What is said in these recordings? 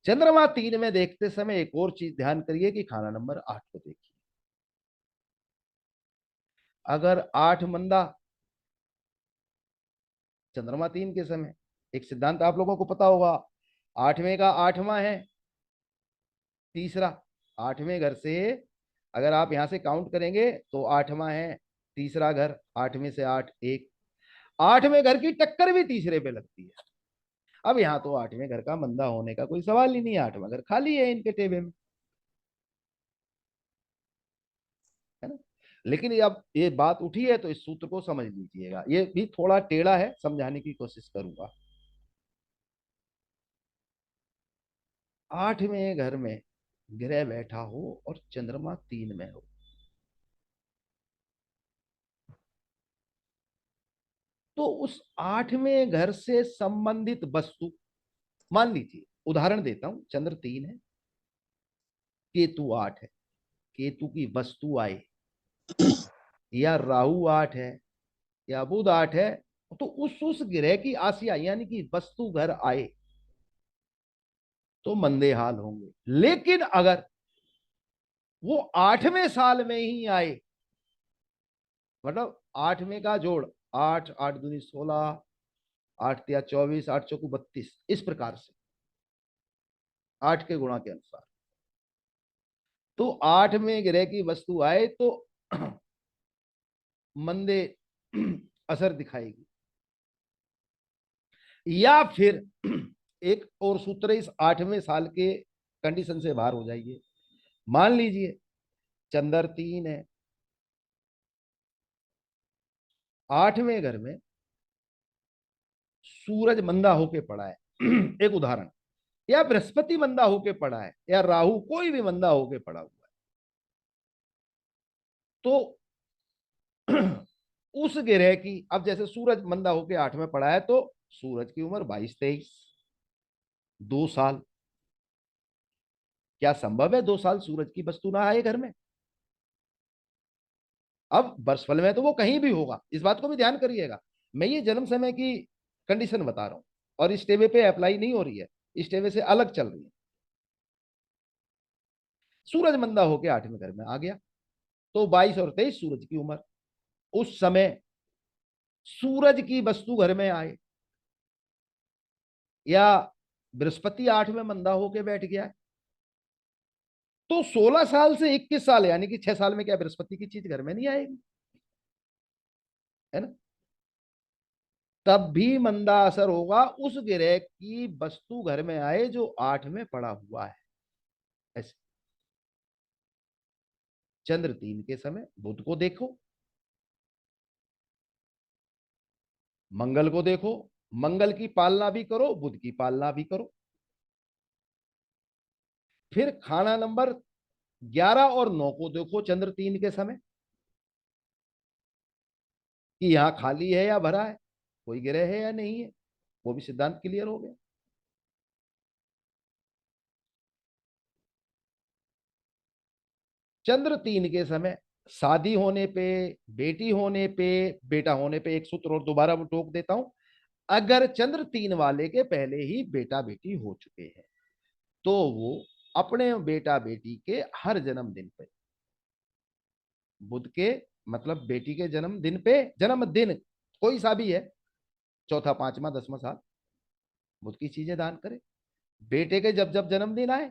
चंद्रमा 3 में देखते समय एक और चीज ध्यान करिए कि खाना नंबर 8 को देखिए। अगर 8 मंदा चंद्रमा 3 के समय, एक सिद्धांत आप लोगों को पता होगा, 8वें का 8वां है तीसरा। 8वें घर से अगर आप यहां से काउंट करेंगे तो 8वां है तीसरा घर, 8वें से 8 1, 8वें घर की टक्कर भी तीसरे पे लगती है। अब यहाँ तो 8वें घर का मंदा होने का कोई सवाल ही नहीं है, 8वां घर खाली है इनके टेबल में, है ना। लेकिन ये अब ये बात उठी है तो इस सूत्र को समझ लीजिएगा, ये भी थोड़ा टेढ़ा है, समझाने की कोशिश करूंगा। 8वें घर में ग्रह बैठा हो और चंद्रमा 3 में हो, तो उस 8वें घर से संबंधित वस्तु, मान लीजिए उदाहरण देता हूं, चंद्र 3 है, केतु 8 है, केतु की वस्तु आए, या राहु 8 है, या बुध 8 है, तो उस ग्रह की आसिया यानी कि वस्तु घर आए तो मंदे हाल होंगे। लेकिन अगर वो 8वें साल में ही आए, मतलब 8वें का जोड़, 8 8 दूनी 16, 8 तिया 24, 8 चौकू 32, इस प्रकार से 8 के गुणा के अनुसार, तो 8वें ग्रह की वस्तु आए तो मंदे असर दिखाएगी। या फिर एक और सूत्र, इस 8वें साल के कंडीशन से बाहर हो जाइए। मान लीजिए चंद्र 3 है, 8वें घर में सूरज मंदा होके पड़ा है एक उदाहरण, या बृहस्पति मंदा होके पड़ा है, या राहु कोई भी मंदा होके पड़ा हुआ है, तो उस ग्रह की, अब जैसे सूरज मंदा होके 8 में पड़ा है तो सूरज की उम्र 22 23, 2 साल। क्या संभव है 2 साल सूरज की वस्तु ना आए घर में? अब वर्षफल में तो वो कहीं भी होगा, इस बात को भी ध्यान करिएगा। मैं ये जन्म समय की कंडीशन बता रहा हूं, और इस टेबे पे अप्लाई नहीं हो रही है, इस टेबे से अलग चल रही है। सूरज मंदा होके 8वें घर में आ गया तो 22 और 23 सूरज की उम्र, उस समय सूरज की वस्तु घर में आए, या बृहस्पति 8 में मंदा होके बैठ गया है, तो 16 साल से 21 साल यानी कि 6 साल में क्या बृहस्पति की चीज घर में नहीं आएगी, है ना। तब भी मंदा असर होगा उस ग्रह की वस्तु घर में आए जो 8 में पड़ा हुआ है। ऐसे चंद्र 3 के समय बुध को देखो, मंगल को देखो, मंगल की पालना भी करो, बुध की पालना भी करो। फिर खाना नंबर 11 और 9 को देखो चंद्र 3 के समय, कि यहां खाली है या भरा है, कोई ग्रह है या नहीं है, वो भी सिद्धांत क्लियर हो गया। चंद्र 3 के समय शादी होने पे, बेटी होने पे, बेटा होने पे, एक सूत्र और दोबारा वो टोक देता हूं, अगर चंद्र 3 वाले के पहले ही बेटा बेटी हो चुके हैं तो वो अपने बेटा बेटी के हर जन्मदिन पे, बुध के मतलब बेटी के जन्मदिन पे, जन्मदिन कोई सा भी है, चौथा 5वां 10वां साल, बुध की चीजें दान करे। बेटे के जब जब जन्मदिन आए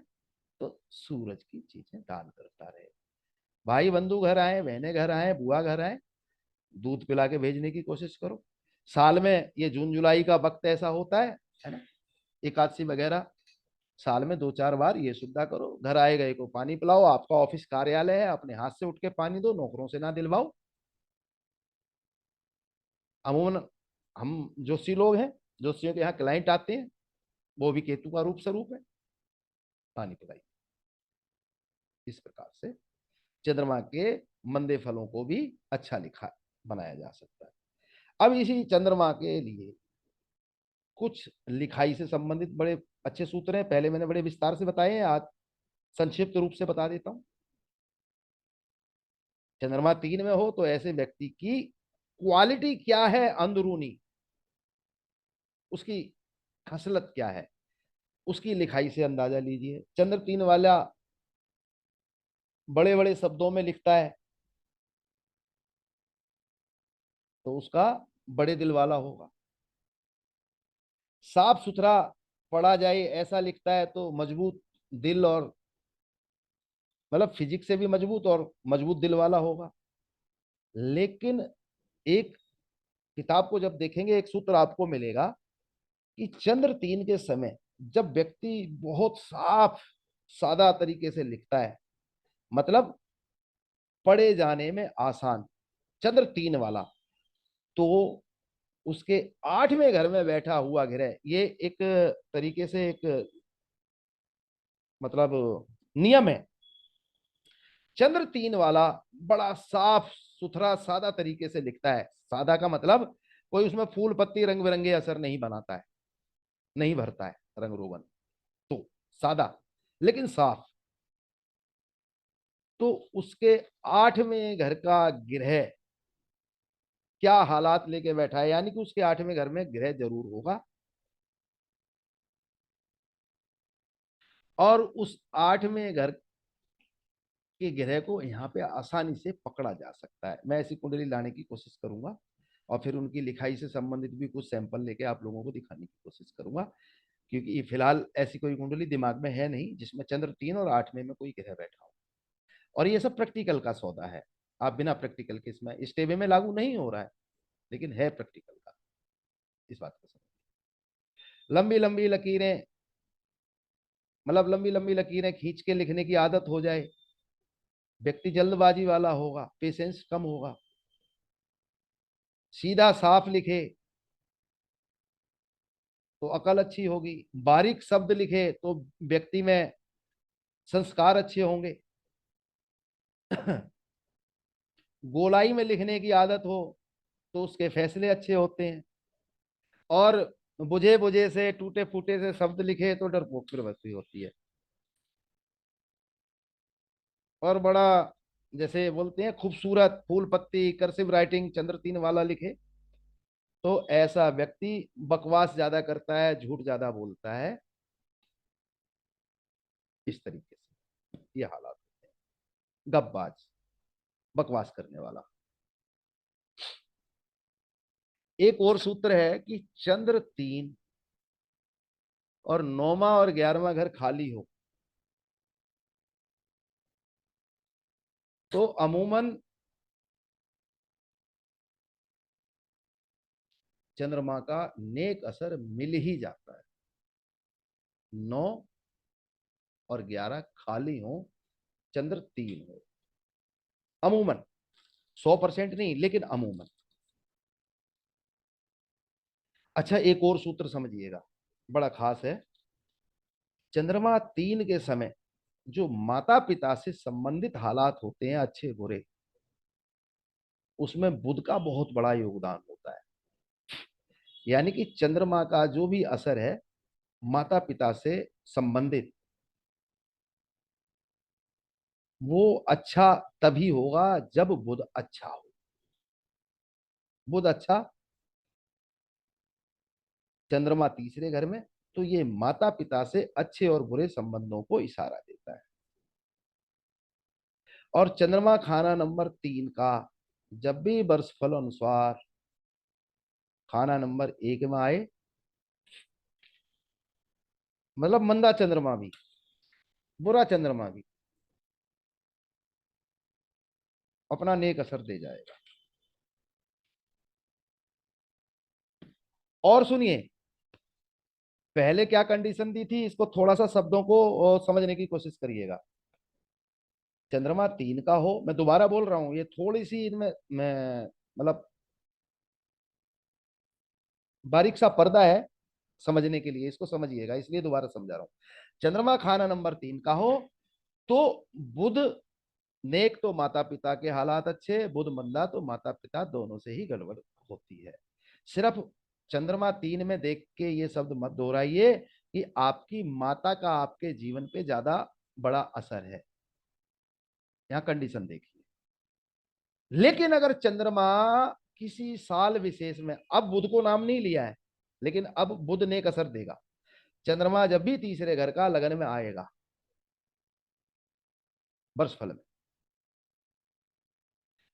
तो सूरज की चीजें दान करता रहे। भाई बंधु घर आए, बहने घर आए, बुआ घर आए, दूध पिला के भेजने की कोशिश करो। साल में ये जून जुलाई का वक्त ऐसा होता है ना, एकादशी वगैरह, साल में 2 4 बार ये सुविधा करो, घर आए गए को पानी पिलाओ। आपका ऑफिस कार्यालय है, अपने हाथ से उठ के पानी दो, नौकरों से ना दिलवाओ। अमूमन हम जोशी लोग हैं, जोशियों के यहाँ क्लाइंट आते हैं, वो भी केतु का रूप स्वरूप है, पानी पिलाई। इस प्रकार से चंद्रमा के मंदे फलों को भी अच्छा लिखा बनाया जा सकता है। अब इसी चंद्रमा के लिए कुछ लिखाई से संबंधित बड़े अच्छे सूत्र हैं, पहले मैंने बड़े विस्तार से बताए हैं, आज संक्षिप्त रूप से बता देता हूं। चंद्रमा 3 में हो तो ऐसे व्यक्ति की क्वालिटी क्या है, अंदरूनी उसकी खसलत क्या है, उसकी लिखाई से अंदाजा लीजिए। चंद्र तीन वाला बड़े बड़े शब्दों में लिखता है तो उसका बड़े दिल वाला होगा। साफ सुथरा पढ़ा जाए ऐसा लिखता है तो मजबूत दिल और मतलब फिजिक्स से भी मजबूत और मजबूत दिल वाला होगा। लेकिन एक किताब को जब देखेंगे एक सूत्र आपको मिलेगा कि चंद्र तीन के समय जब व्यक्ति बहुत साफ सादा तरीके से लिखता है, मतलब पढ़े जाने में आसान, चंद्र तीन वाला, तो उसके आठवें घर में बैठा हुआ ग्रह, ये एक तरीके से एक मतलब नियम है। चंद्र तीन वाला बड़ा साफ सुथरा सादा तरीके से लिखता है। सादा का मतलब कोई उसमें फूल पत्ती रंग बिरंगे असर नहीं बनाता है, नहीं भरता है रंग रोगन, तो सादा लेकिन साफ। तो उसके आठवें घर का ग्रह क्या हालात लेके बैठा है, यानी कि उसके आठवें घर में ग्रह जरूर होगा और उस आठवें घर के ग्रह को यहाँ पे आसानी से पकड़ा जा सकता है। मैं ऐसी कुंडली लाने की कोशिश करूंगा और फिर उनकी लिखाई से संबंधित भी कुछ सैंपल लेके आप लोगों को दिखाने की कोशिश करूंगा, क्योंकि फिलहाल ऐसी कोई कुंडली दिमाग में है नहीं जिसमें चंद्र तीन और आठवें में कोई ग्रह बैठा हो। और ये सब प्रैक्टिकल का सौदा है, आप बिना प्रैक्टिकल के इसमें स्टेबे में लागू नहीं हो रहा है, लेकिन है प्रैक्टिकल का, इस बात को समझ। लंबी लंबी लकीरें, मतलब लंबी लंबी लकीरें खींच के लिखने की आदत हो जाए, व्यक्ति जल्दबाजी वाला होगा, पेशेंस कम होगा। सीधा साफ लिखे तो अकल अच्छी होगी, बारीक शब्द लिखे तो व्यक्ति में संस्कार अच्छे होंगे। गोलाई में लिखने की आदत हो तो उसके फैसले अच्छे होते हैं, और बुझे बुझे से टूटे फूटे से शब्द लिखे तो डरपोक प्रवृत्ति होती है। और बड़ा जैसे बोलते हैं खूबसूरत फूल पत्ती कर्सिव राइटिंग चंद्र तीन वाला लिखे तो ऐसा व्यक्ति बकवास ज्यादा करता है, झूठ ज्यादा बोलता है, इस तरीके से ये हालात होते हैं। गपबाज, बकवास करने वाला। एक और सूत्र है कि चंद्र तीन और नौवां और 11वां घर खाली हो तो अमूमन चंद्रमा का नेक असर मिल ही जाता है। 9 और 11 खाली हो, चंद्र तीन हो, अमूमन, 100% नहीं लेकिन अमूमन। अच्छा एक और सूत्र समझिएगा, बड़ा खास है। चंद्रमा तीन के समय जो माता पिता से संबंधित हालात होते हैं अच्छे बुरे, उसमें बुध का बहुत बड़ा योगदान होता है। यानी कि चंद्रमा का जो भी असर है माता पिता से संबंधित, वो अच्छा तभी होगा जब बुध अच्छा हो। बुध अच्छा, चंद्रमा तीसरे घर में, तो ये माता पिता से अच्छे और बुरे संबंधों को इशारा देता है। और चंद्रमा खाना नंबर तीन का जब भी वर्ष फल अनुसार खाना नंबर एक में आए, मतलब मंदा चंद्रमा भी, बुरा चंद्रमा भी अपना नेक असर दे जाएगा। और सुनिए, पहले क्या कंडीशन दी थी, इसको थोड़ा सा शब्दों को समझने की कोशिश करिएगा। चंद्रमा तीन का हो, मैं दोबारा बोल रहा हूं, ये थोड़ी सी इनमें मैं मतलब बारीक सा पर्दा है समझने के लिए, इसको समझिएगा इसलिए दोबारा समझा रहा हूं। चंद्रमा खाना नंबर तीन का हो तो बुध नेक तो माता पिता के हालात अच्छे, बुध मंदा तो माता पिता दोनों से ही गड़बड़ होती है। सिर्फ चंद्रमा तीन में देख के ये शब्द मत दोहराइए कि आपकी माता का आपके जीवन पे ज्यादा बड़ा असर है, यहाँ कंडीशन देखिए। लेकिन अगर चंद्रमा किसी साल विशेष में, अब बुध को नाम नहीं लिया है लेकिन अब बुध नेक असर देगा, चंद्रमा जब भी तीसरे घर का लगन में आएगा वर्ष फल में,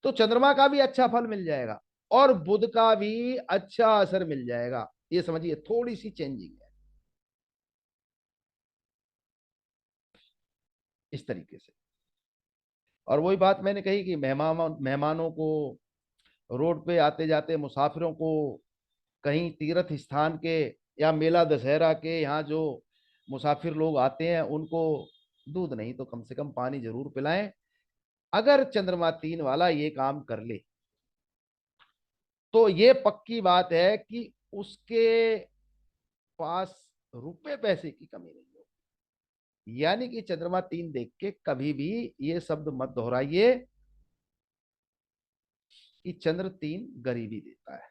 तो चंद्रमा का भी अच्छा फल मिल जाएगा और बुध का भी अच्छा असर मिल जाएगा। ये समझिए थोड़ी सी चेंजिंग है इस तरीके से। और वही बात मैंने कही कि मेहमानों को, रोड पे आते जाते मुसाफिरों को, कहीं तीर्थ स्थान के या मेला दशहरा के यहाँ जो मुसाफिर लोग आते हैं उनको दूध नहीं तो कम से कम पानी जरूर पिलाएं। अगर चंद्रमा तीन वाला ये काम कर ले तो ये पक्की बात है कि उसके पास रुपए पैसे की कमी नहीं होगी। यानी कि चंद्रमा तीन देख के कभी भी ये शब्द मत दोहराइए कि चंद्र तीन गरीबी देता है।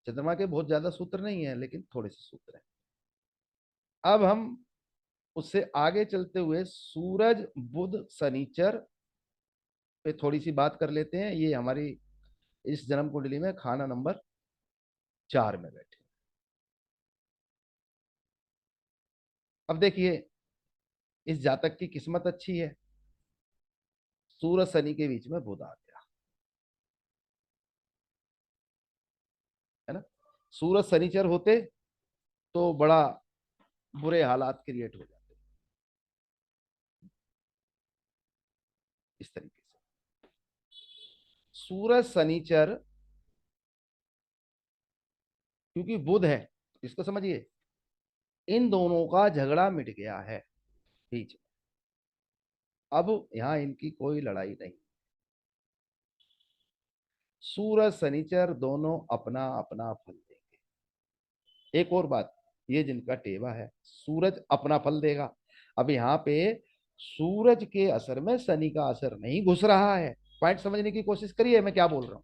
चंद्रमा के बहुत ज्यादा सूत्र नहीं है लेकिन थोड़े से सूत्र हैं। अब हम उससे आगे चलते हुए सूरज बुध शनिचर पे थोड़ी सी बात कर लेते हैं। ये हमारी इस जन्म कुंडली में खाना नंबर 4 में बैठे। अब देखिए इस जातक की किस्मत अच्छी है, सूरज शनि के बीच में बुध आ गया है ना। सूरज शनिचर होते तो बड़ा बुरे हालात क्रिएट हो जाते इस तरीके से। सूरज शनिचर क्योंकि बुध है, इसको समझिए, इन दोनों का झगड़ा मिट गया है बीच में। अब यहां इनकी कोई लड़ाई नहीं। सूरज शनिचर दोनों अपना अपना फल देंगे। एक और बात, ये जिनका टेवा है सूरज अपना फल देगा। अब यहाँ पे सूरज के असर में शनि का असर नहीं घुस रहा है। पॉइंट समझने की कोशिश करिए मैं क्या बोल रहा हूं।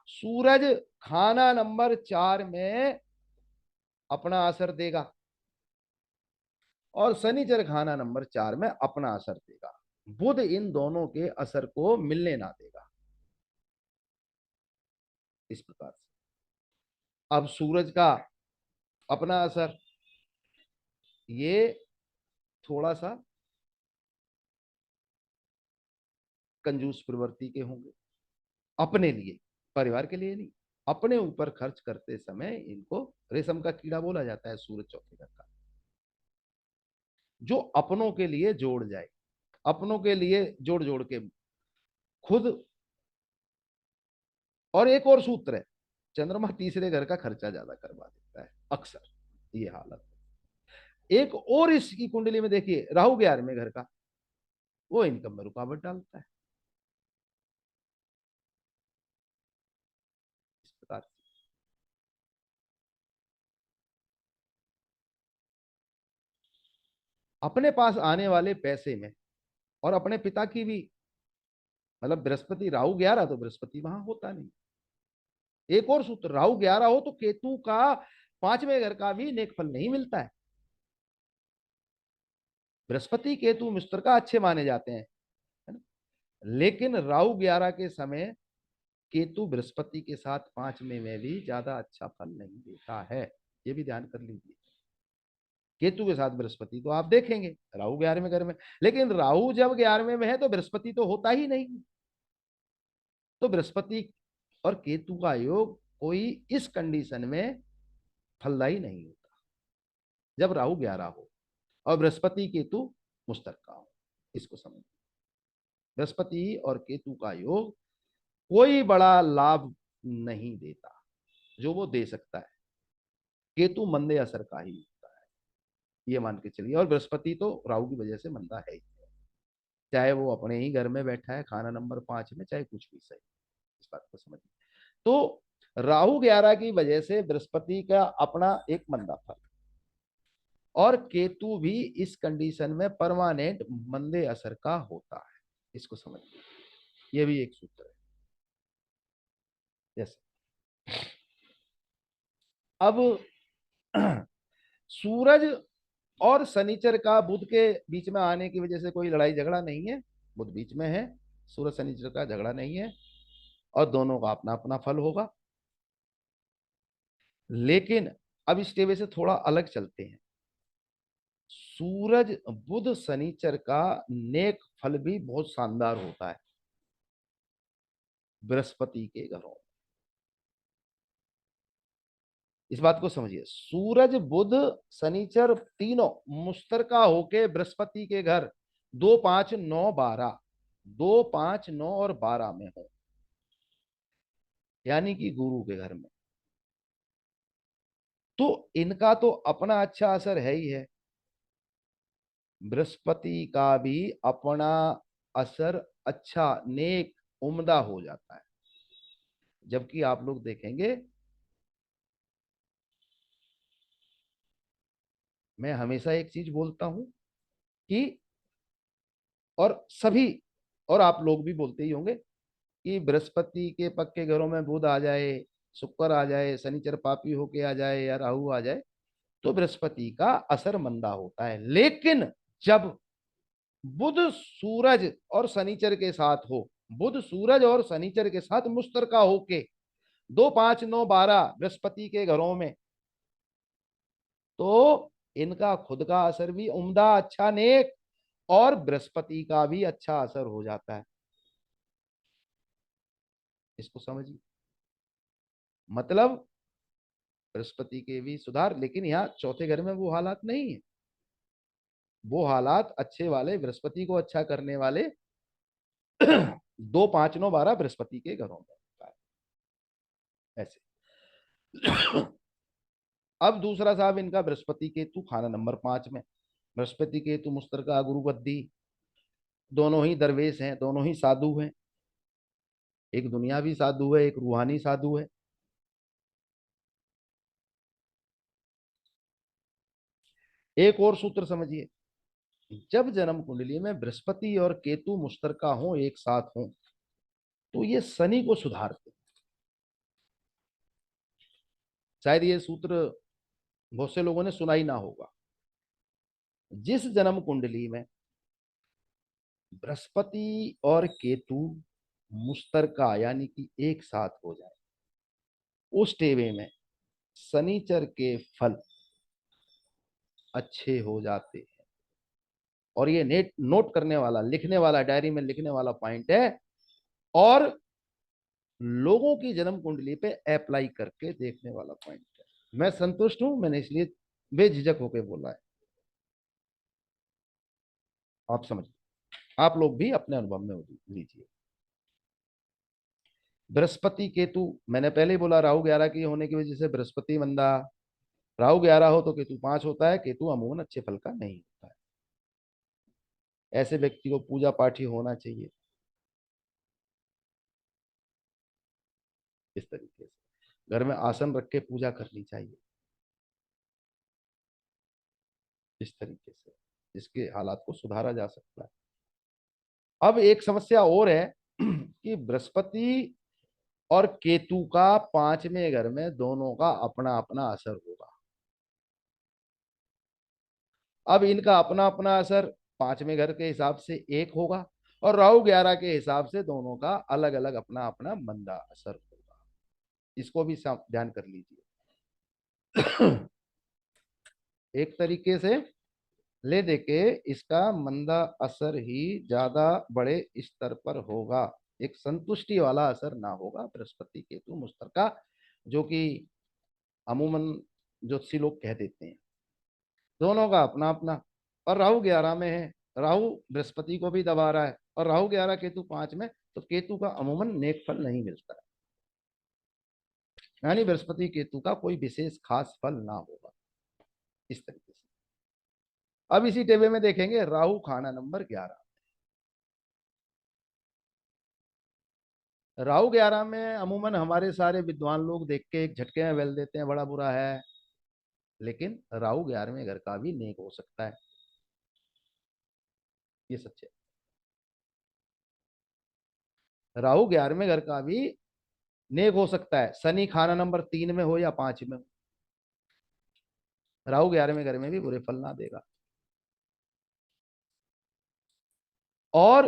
सूरज खाना नंबर 4 में अपना असर देगा और शनिचर खाना नंबर 4 में अपना असर देगा। बुध इन दोनों के असर को मिलने ना देगा इस प्रकार से। अब सूरज का अपना असर, ये थोड़ा सा कंजूस प्रवृत्ति के होंगे अपने लिए, परिवार के लिए नहीं। अपने ऊपर खर्च करते समय इनको रेशम का कीड़ा बोला जाता है सूरज चौथे घर का, जो अपनों के लिए जोड़ जाए, अपनों के लिए जोड़ जोड़ के खुद। और एक और सूत्र है, चंद्रमा तीसरे घर का खर्चा ज्यादा करवा देता है अक्सर, ये हालत। एक और इसकी कुंडली में देखिए राहु 11वें घर का, वो इनकम में रुकावट डालता है इस प्रकार से। अपने पास आने वाले पैसे में और अपने पिता की भी, मतलब बृहस्पति राहु 11 तो बृहस्पति वहां होता नहीं। एक और सूत्र, राहु 11 हो तो केतु का 5वें घर का भी नेक फल नहीं मिलता है। बृहस्पति केतु मिस्टर का अच्छे माने जाते हैं है ना, लेकिन राहु 11 के समय केतु बृहस्पति के साथ 5वें में भी ज्यादा अच्छा फल नहीं देता है। ये भी ध्यान कर लीजिए। केतु के साथ बृहस्पति तो आप देखेंगे राहु 11वें घर में, लेकिन राहु जब 11वें में है तो बृहस्पति तो होता ही नहीं। तो बृहस्पति और केतु का योग कोई इस कंडीशन में फलदायी नहीं होता जब राहु 11 हो और बृहस्पति केतु मुश्तरका हो। इसको समझ, बृहस्पति और केतु का योग कोई बड़ा लाभ नहीं देता जो वो दे सकता है। केतु मंदे असर का ही होता है, ये मान के चलिए। और बृहस्पति तो राहु की वजह से मंदा है ही, चाहे वो अपने ही घर में बैठा है खाना नंबर 5 में, चाहे कुछ भी सही। इस बात को समझिए। तो राहु 11 की वजह से बृहस्पति का अपना एक मंदा फल, और केतु भी इस कंडीशन में परमानेंट मंदे असर का होता है। इसको समझिए, ये भी एक सूत्र है। जैसे अब सूरज और शनिचर का बुध के बीच में आने की वजह से कोई लड़ाई झगड़ा नहीं है। बुध बीच में है, सूरज शनिचर का झगड़ा नहीं है और दोनों का अपना अपना फल होगा। लेकिन अब इस टेबल से थोड़ा अलग चलते हैं। सूरज बुध शनिचर का नेक फल भी बहुत शानदार होता है बृहस्पति के घरों में। इस बात को समझिए, सूरज बुध शनिचर तीनों मुश्तरका होके बृहस्पति के घर 2 5 9 12, 2 5 9 और 12 में हो, यानी कि गुरु के घर में, तो इनका तो अपना अच्छा असर है ही है। बृहस्पति का भी अपना असर अच्छा नेक उम्दा हो जाता है। जबकि आप लोग देखेंगे, मैं हमेशा एक चीज बोलता हूं कि, और सभी, और आप लोग भी बोलते ही होंगे कि बृहस्पति के पक्के घरों में बुध आ जाए, शुक्र आ जाए, शनिचर पापी होके आ जाए या राहु आ जाए, तो बृहस्पति का असर मंदा होता है। लेकिन जब बुध सूरज और शनिचर के साथ हो, बुध सूरज और शनिचर के साथ मुश्तरका होके 2 5 9 12 बृहस्पति के घरों में, तो इनका खुद का असर भी उम्दा अच्छा नेक, और बृहस्पति का भी अच्छा असर हो जाता है। इसको समझिए, मतलब बृहस्पति के भी सुधार, लेकिन यहाँ चौथे घर में वो हालात नहीं है। वो हालात अच्छे वाले, बृहस्पति को अच्छा करने वाले 2 5 9 12 बृहस्पति के घरों में होता है ऐसे। अब दूसरा साहब इनका बृहस्पति केतु खाना नंबर 5 में। बृहस्पति केतु मुश्तरका गुरु बद्दी, दोनों ही दरवेश हैं, दोनों ही साधु हैं। एक दुनियावी साधु है, एक रूहानी साधु है। एक और सूत्र समझिए, जब जन्म कुंडली में बृहस्पति और केतु मुश्तरका हो, एक साथ हो, तो ये शनि को सुधारते हैं। शायद ये सूत्र बहुत से लोगों ने सुना ही ना होगा। जिस जन्म कुंडली में बृहस्पति और केतु मुश्तरका यानी कि एक साथ हो जाए, उस टेबे में शनिचर के फल अच्छे हो जाते हैं। और ये नेट नोट करने वाला, लिखने वाला, डायरी में लिखने वाला पॉइंट है, और लोगों की जन्म कुंडली पे अप्लाई करके देखने वाला पॉइंट है। मैं संतुष्ट हूं, मैंने इसलिए बेझिझक होकर बोला है। आप समझ, आप लोग भी अपने अनुभव में लीजिए। बृहस्पति केतु, मैंने पहले ही बोला, राहु 11 की होने की वजह से बृहस्पति मंदा। राहु 11 हो तो केतु 5 होता है। केतु अमूमन अच्छे फल का नहीं होता है। ऐसे व्यक्ति को पूजा पाठ ही होना चाहिए इस तरीके से, घर में आसन रख के पूजा करनी चाहिए इस तरीके से, इसके हालात को सुधारा जा सकता है। अब एक समस्या और है कि बृहस्पति और केतु का 5वें घर में दोनों का अपना अपना असर होगा। अब इनका अपना अपना असर 5वें घर के हिसाब से एक होगा, और राहु 11 के हिसाब से दोनों का अलग अलग अपना अपना मंदा असर होगा। इसको भी ध्यान कर लीजिए। एक तरीके से ले देके इसका मंदा असर ही ज्यादा बड़े स्तर पर होगा, एक संतुष्टि वाला असर ना होगा बृहस्पति केतु मुश्तरका, जो कि अमूमन ज्योतिषी लोग कह देते हैं। दोनों का अपना अपना, और राहु 11 में है, राहु बृहस्पति को भी दबा रहा है, और राहु 11 केतु 5 में, तो केतु का अमूमन नेक फल नहीं मिलता है, यानी बृहस्पति केतु का कोई विशेष खास फल ना होगा इस तरीके से। अब इसी टेबल में देखेंगे राहु खाना नंबर 11। राहु 11 में अमूमन हमारे सारे विद्वान लोग देख के एक झटके में बेल देते हैं, बड़ा बुरा है। लेकिन राहु 11वें घर का भी नेक हो सकता है, ये सच है। राहु 11वें घर का भी नेक हो सकता है, शनि खाना नंबर 3 में हो या 5 में हो, राहु 11वें घर में भी बुरे फल ना देगा। और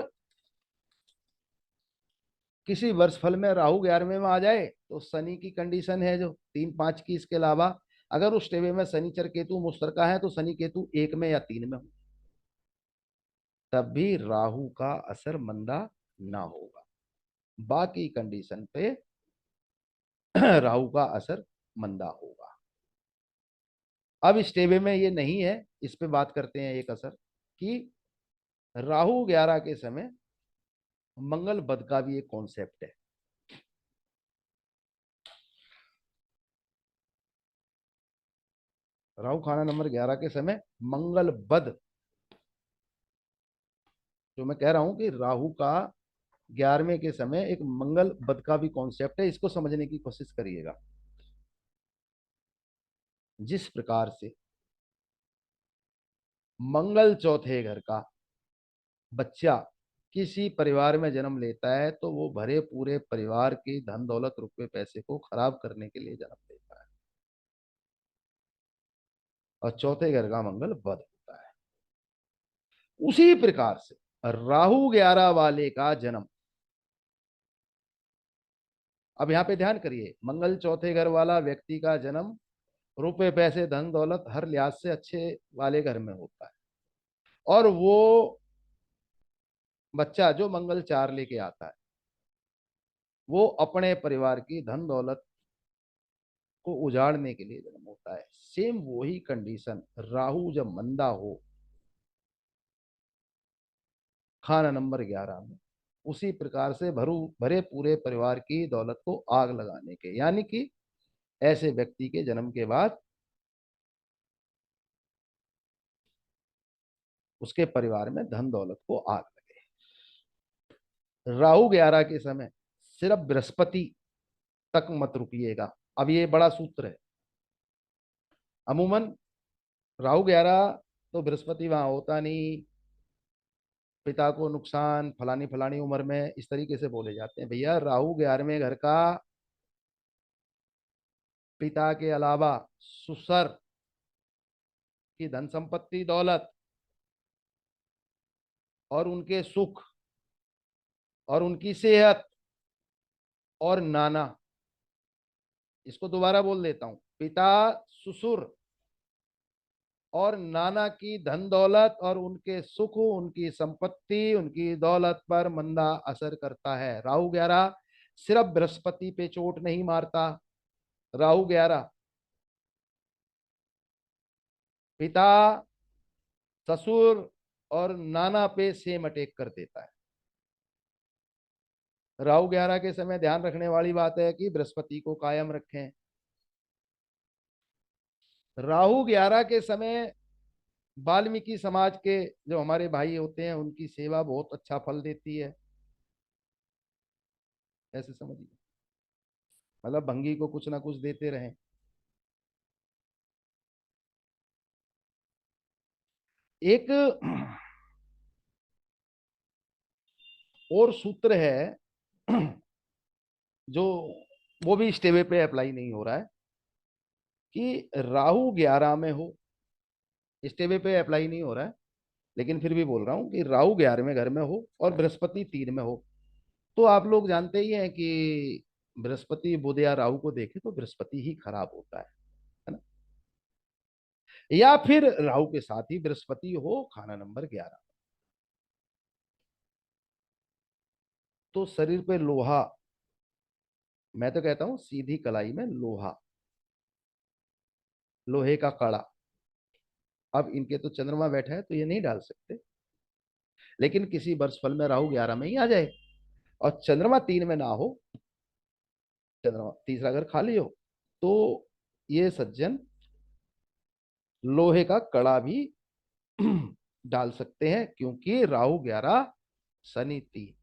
किसी वर्षफल में राहु 11वें में आ जाए तो शनि की कंडीशन है जो 3 5 की, इसके अलावा अगर उस टेबे में शनिचर केतु मुश्तरका है तो शनि केतु 1 में या 3 में हो, तब भी राहु का असर मंदा ना होगा। बाकी कंडीशन पे राहु का असर मंदा होगा। अब इस टेबे में ये नहीं है, इस पे बात करते हैं एक असर कि राहु 11 के समय मंगल बद का भी एक कॉन्सेप्ट है। राहु खाना नंबर 11 के समय मंगल बद, जो मैं कह रहा हूं कि राहु का 11वें के समय एक मंगल बद का भी कॉन्सेप्ट है, इसको समझने की कोशिश करिएगा। जिस प्रकार से मंगल चौथे घर का बच्चा किसी परिवार में जन्म लेता है तो वो भरे पूरे परिवार की धन दौलत रुपए पैसे को खराब करने के लिए जन्म लेता है, और चौथे घर का मंगल बद होता है। उसी प्रकार से राहु 11 वाले का जन्म, अब यहां पे ध्यान करिए, मंगल चौथे घर वाला व्यक्ति का जन्म रुपए पैसे धन दौलत हर लिहाज से अच्छे वाले घर में होता है, और वो बच्चा जो मंगल 4 लेके आता है वो अपने परिवार की धन दौलत को उजाड़ने के लिए जन्म होता है। सेम वही कंडीशन राहु जब मंदा हो खाना नंबर 11 में, उसी प्रकार से भरे पूरे परिवार की दौलत को आग लगाने के, यानी कि ऐसे व्यक्ति के जन्म के बाद उसके परिवार में धन दौलत को आग लगे। राहु 11 के समय सिर्फ बृहस्पति तक मत रुकिएगा। अब ये बड़ा सूत्र है, अमूमन राहु 11 तो बृहस्पति वहां होता नहीं, पिता को नुकसान फलानी फलानी उम्र में, इस तरीके से बोले जाते हैं। भैया राहु 11वें घर का पिता के अलावा सुसर की धन संपत्ति दौलत और उनके सुख और उनकी सेहत और नाना, इसको दोबारा बोल देता हूं, पिता ससुर और नाना की धन दौलत और उनके सुख उनकी संपत्ति उनकी दौलत पर मंदा असर करता है। राहु 11 सिर्फ बृहस्पति पे चोट नहीं मारता, राहु 11 पिता ससुर और नाना पे सेम अटैक कर देता है। राहु 11 के समय ध्यान रखने वाली बात है कि बृहस्पति को कायम रखें। राहु 11 के समय वाल्मीकि समाज के जो हमारे भाई होते हैं उनकी सेवा बहुत अच्छा फल देती है, ऐसे समझिए, मतलब भंगी को कुछ ना कुछ देते रहें। एक और सूत्र है जो वो भी इस टेबे पे अप्लाई नहीं हो रहा है कि राहु 11 में हो, इस टेबे पे अप्लाई नहीं हो रहा है, लेकिन फिर भी बोल रहा हूं कि राहु 11वें घर में हो और बृहस्पति 3 में हो, तो आप लोग जानते ही हैं कि बृहस्पति बुध या राहु को देखे तो बृहस्पति ही खराब होता है ना। या फिर राहु के साथ ही बृहस्पति हो खाना नंबर 11, तो शरीर पे लोहा, मैं तो कहता हूं सीधी कलाई में लोहा, लोहे का कड़ा। अब इनके तो चंद्रमा बैठा है तो ये नहीं डाल सकते, लेकिन किसी वर्ष फल में राहु 11 में ही आ जाए और चंद्रमा 3 में ना हो, चंद्रमा तीसरा घर खाली हो, तो ये सज्जन लोहे का कड़ा भी डाल सकते हैं, क्योंकि राहु 11 शनि 3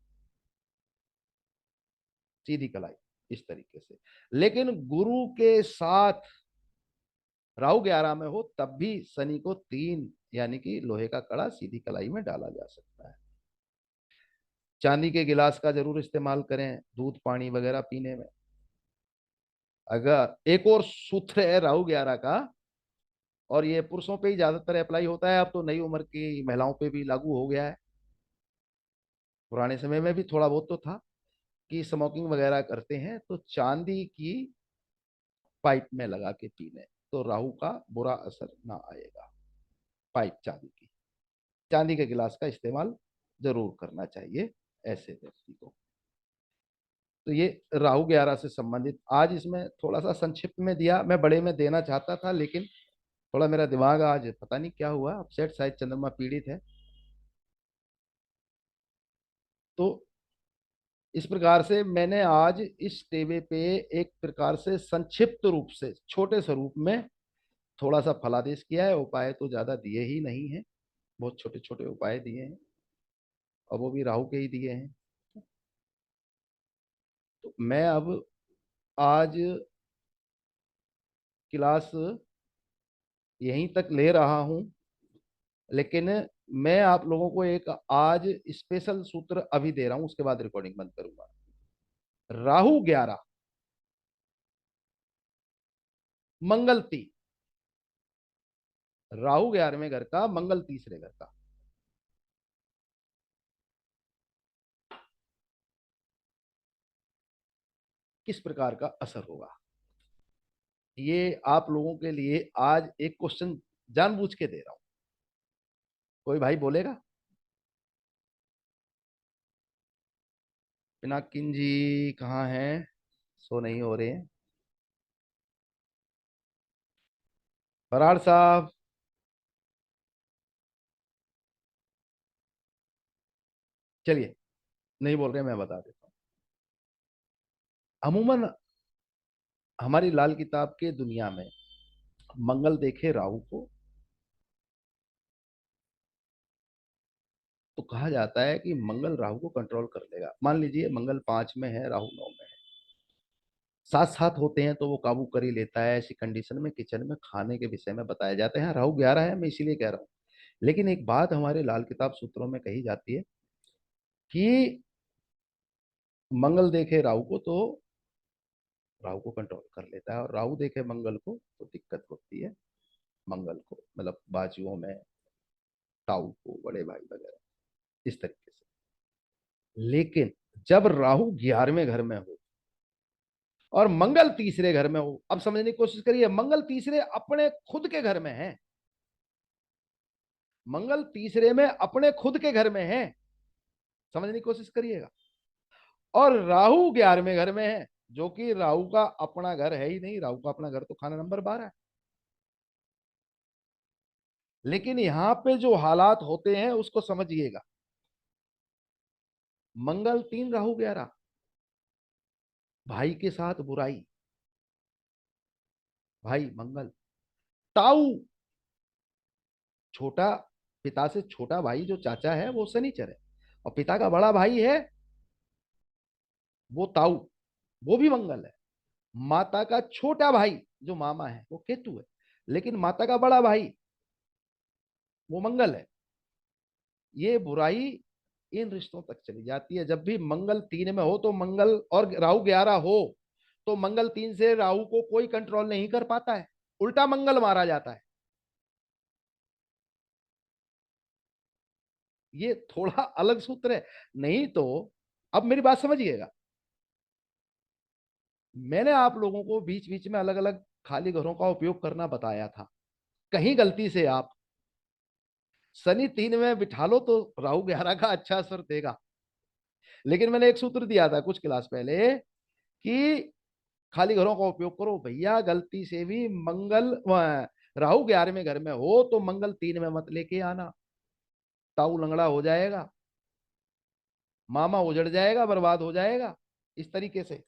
सीधी कलाई, इस तरीके से। लेकिन गुरु के साथ राहु 11 में हो तब भी शनि को 3 यानी कि लोहे का कड़ा सीधी कलाई में डाला जा सकता है। चांदी के गिलास का जरूर इस्तेमाल करें दूध पानी वगैरह पीने में। अगर एक और सूत्र है राहु 11 का, और ये पुरुषों पे ही ज्यादातर अप्लाई होता है, अब तो नई उम्र की महिलाओं पे भी लागू हो गया है, पुराने समय में भी थोड़ा बहुत तो था। कि स्मोकिंग वगैरह करते हैं तो चांदी की पाइप में लगा के पी लें तो राहु का बुरा असर ना आएगा। पाइप चांदी की, चांदी के गिलास का इस्तेमाल जरूर करना चाहिए ऐसे व्यक्ति को। तो ये राहु 11 से संबंधित आज इसमें थोड़ा सा संक्षिप्त में दिया, मैं बड़े में देना चाहता था लेकिन थोड़ा मेरा दिमाग आज पता नहीं क्या हुआ अपसेट, शायद चंद्रमा पीड़ित है। तो इस प्रकार से मैंने आज इस टेबे पे एक प्रकार से संक्षिप्त रूप से छोटे स्वरूप में थोड़ा सा फलादेश किया है। उपाय तो ज्यादा दिए ही नहीं है, बहुत छोटे छोटे उपाय दिए हैं और वो भी राहु के ही दिए हैं। तो मैं अब आज क्लास यहीं तक ले रहा हूं, लेकिन मैं आप लोगों को एक आज स्पेशल सूत्र अभी दे रहा हूं, उसके बाद रिकॉर्डिंग बंद करूंगा। राहु 11, मंगल 3, राहु 11वें घर का, मंगल तीसरे घर का, किस प्रकार का असर होगा, ये आप लोगों के लिए आज एक क्वेश्चन जानबूझ के दे रहा हूं। कोई भाई बोलेगा? पिनाकिन जी कहाँ हैं? सो नहीं हो रहे हैं। फरार साहब, चलिए, नहीं बोल रहे, मैं बता देता हूँ। अमूमन हमारी लाल किताब के दुनिया में मंगल देखे राहु को तो कहा जाता है कि मंगल राहु को कंट्रोल कर लेगा। मान लीजिए मंगल 5 में है, राहु 9 में है, साथ साथ होते हैं तो वो काबू कर ही लेता है। ऐसी कंडीशन में किचन में खाने के विषय में बताया जाता है। हाँ, राहु 11 है, मैं इसीलिए कह रहा हूँ। लेकिन एक बात हमारे लाल किताब सूत्रों में कही जाती है कि मंगल देखे राहु को तो राहु को कंट्रोल कर लेता है, और राहु देखे मंगल को तो दिक्कत होती है मंगल को, मतलब बाजुओं में, ताऊ को, बड़े भाई वगैरह, इस तरीके से। लेकिन जब राहु 11वें घर में हो और मंगल तीसरे घर में हो, अब समझने की कोशिश करिए, मंगल तीसरे अपने खुद के घर में है, मंगल तीसरे में अपने खुद के घर में है, समझने की कोशिश करिएगा। और राहु 11वें घर में है, जो कि राहु का अपना घर है ही नहीं। राहु का अपना घर तो खाना नंबर 12 है। लेकिन यहां पे जो हालात होते हैं उसको समझिएगा। मंगल 3, राहु 11, भाई के साथ बुराई, भाई मंगल, ताऊ, छोटा, पिता से छोटा भाई जो चाचा है वो शनिचर है, और पिता का बड़ा भाई है वो ताऊ, वो भी मंगल है। माता का छोटा भाई जो मामा है वो केतु है, लेकिन माता का बड़ा भाई वो मंगल है। ये बुराई इन रिश्तों तक चली जाती है। जब भी मंगल 3 में हो तो मंगल, और राहु 11 हो तो मंगल 3 से राहु को कोई कंट्रोल नहीं कर पाता है, उल्टा मंगल मारा जाता है। ये थोड़ा अलग सूत्र है, नहीं तो अब मेरी बात समझिएगा। मैंने आप लोगों को बीच बीच में अलग अलग खाली घरों का उपयोग करना बताया था। कहीं गलती से आप शनि 3 में बिठा लो तो राहु 11 का अच्छा असर देगा। लेकिन मैंने एक सूत्र दिया था कुछ क्लास पहले कि खाली घरों का उपयोग करो भैया, गलती से भी मंगल राहु 11वें घर में हो तो मंगल 3 में मत लेके आना, ताऊ लंगड़ा हो जाएगा, मामा उजड़ जाएगा, बर्बाद हो जाएगा, इस तरीके से।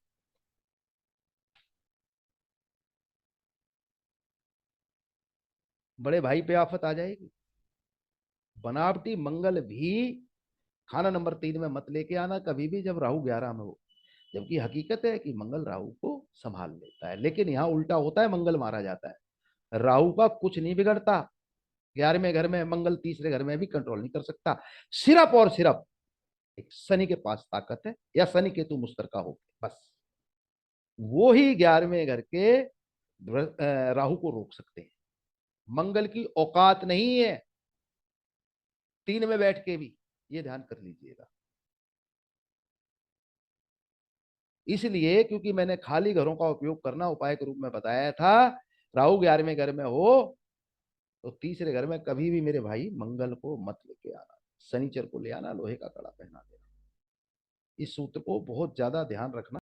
बड़े भाई पे आफत आ जाएगी। बनावटी मंगल भी खाना नंबर 3 में मत लेके आना कभी भी जब राहु 11 में हो। जबकि हकीकत है कि मंगल राहु को संभाल लेता है, लेकिन यहाँ उल्टा होता है, मंगल मारा जाता है। राहु का कुछ नहीं बिगड़ता, 11वें घर में मंगल तीसरे घर में भी कंट्रोल नहीं कर सकता। सिर्फ और सिर्फ एक शनि के पास ताकत है, या शनि केतु मुश्तरका हो, बस वो ही 11वें घर के राहु को रोक सकते हैं। मंगल की औकात नहीं है 3 में बैठ के भी, ये ध्यान कर लीजिएगा। इसलिए क्योंकि मैंने खाली घरों का उपयोग करना उपाय के रूप में बताया था। राहु 11वें घर में हो तो तीसरे घर में कभी भी मेरे भाई मंगल को मत लेके आना, शनिचर को ले आना, लोहे का कड़ा पहना देना। इस सूत्र को बहुत ज्यादा ध्यान रखना।